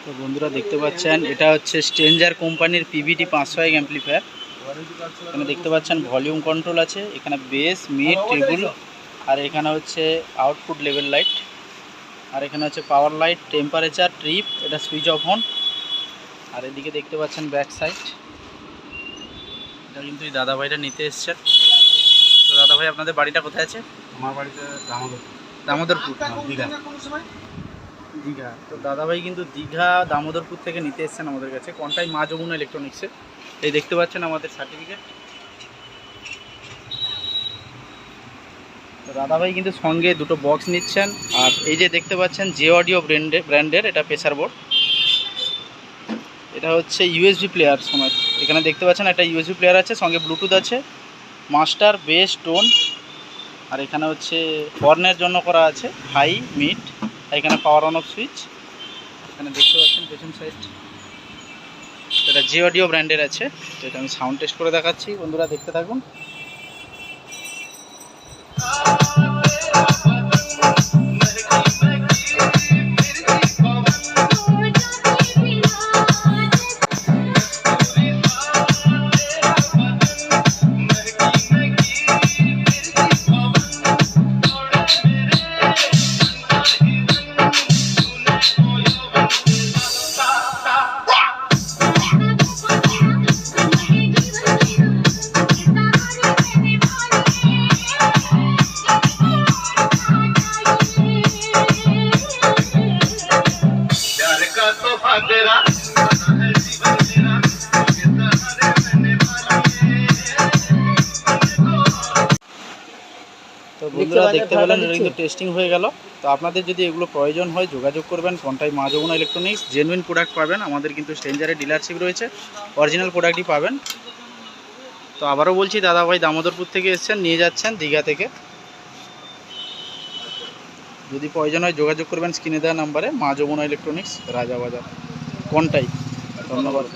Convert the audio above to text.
তো বন্ধুরা দেখতে পাচ্ছেন এটা হচ্ছে স্ট্রেঞ্জার কোম্পানির পিভিটি 501 অ্যাম্পলিফায়ার। এখানে দেখতে পাচ্ছেন ভলিউম কন্ট্রোল আছে, এখানে বেস, মিড, ট্রিবল, আর এখানে হচ্ছে আউটপুট লেভেল লাইট, আর এখানে হচ্ছে পাওয়ার লাইট, টেম্পারেচার, ট্রিপ, এটা সুইচ অফ অন। আর এদিকে দেখতে পাচ্ছেন ব্যাক সাইড। এটা কিন্তু এই দাদাভাইটা নিতে এসছেন। তো দাদাভাই আপনাদের বাড়িটা কোথায় আছে? আমার বাড়িতে দামোদরপুর, দীঘা। দীঘা। তো দাদাভাই কিন্তু দীঘা দামোদরপুর থেকে নিতে এসছেন আমাদের কাছে, কোনটাই মা যমুনা ইলেকট্রনিক্সে। এই দেখতে পাচ্ছেন আমাদের সার্টিফিকেট। তো দাদাভাই কিন্তু সঙ্গে দুটো বক্স নিচ্ছেন। আর এই যে দেখতে পাচ্ছেন জে অডিও ব্র্যান্ডের এটা প্রেসার বোর্ড। এটা হচ্ছে ইউএসবি প্লেয়ার সমেত। এখানে দেখতে পাচ্ছেন একটা ইউএসবি প্লেয়ার আছে, সঙ্গে ব্লুটুথ আছে, মাস্টার, বেস, টোন। আর এখানে হচ্ছে হর্নের জন্য করা আছে হাই, মিড। এখানে পাওয়ার অন অফ সুইচ। এখানে দেখতে পাচ্ছেন পেছন সাইড, এটা জে অডিও ব্র্যান্ডের আছে। তো এটা আমি সাউন্ড টেস্ট করে দেখাচ্ছি, বন্ধুরা দেখতে থাকুন। তো বন্ধুরা দেখতে পেলেন এটা কিন্তু টেস্টিং হয়ে গেল। তো আপনাদের যদি এগুলো প্রয়োজন হয় যোগাযোগ করবেন, কোনটাই মা যমুনা ইলেকট্রনিক্স। জেনুইন প্রোডাক্ট পাবেন, আমাদের কিন্তু স্ট্রেঞ্জারের ডিলারশিপ রয়েছে, অরিজিনাল প্রোডাক্টই পাবেন। তো আবারও বলছি, দাদাভাই দামোদরপুর থেকে এসেছেন, নিয়ে যাচ্ছেন দীঘা থেকে। যদি প্রয়োজন হয় যোগাযোগ করবেন স্ক্রিনে দেওয়া নাম্বারে, মা যমুনা ইলেকট্রনিক্স, রাজাবাজার, কোনটাই। ধন্যবাদ।